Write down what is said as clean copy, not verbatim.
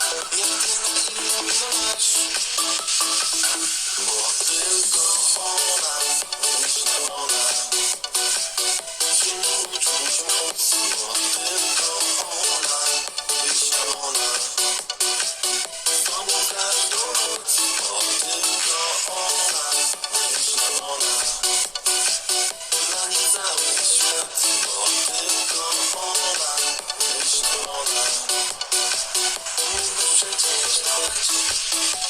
Jak ty na imię masz, bo tylko ona, myślę ona, się nie uczuć moc, bo tylko ona, myślę ona, z tobą każdą noc, bo tylko ona, myślę ona, dla niej cały świat, bo tylko ona, myślę ona, mógłby przecież dać.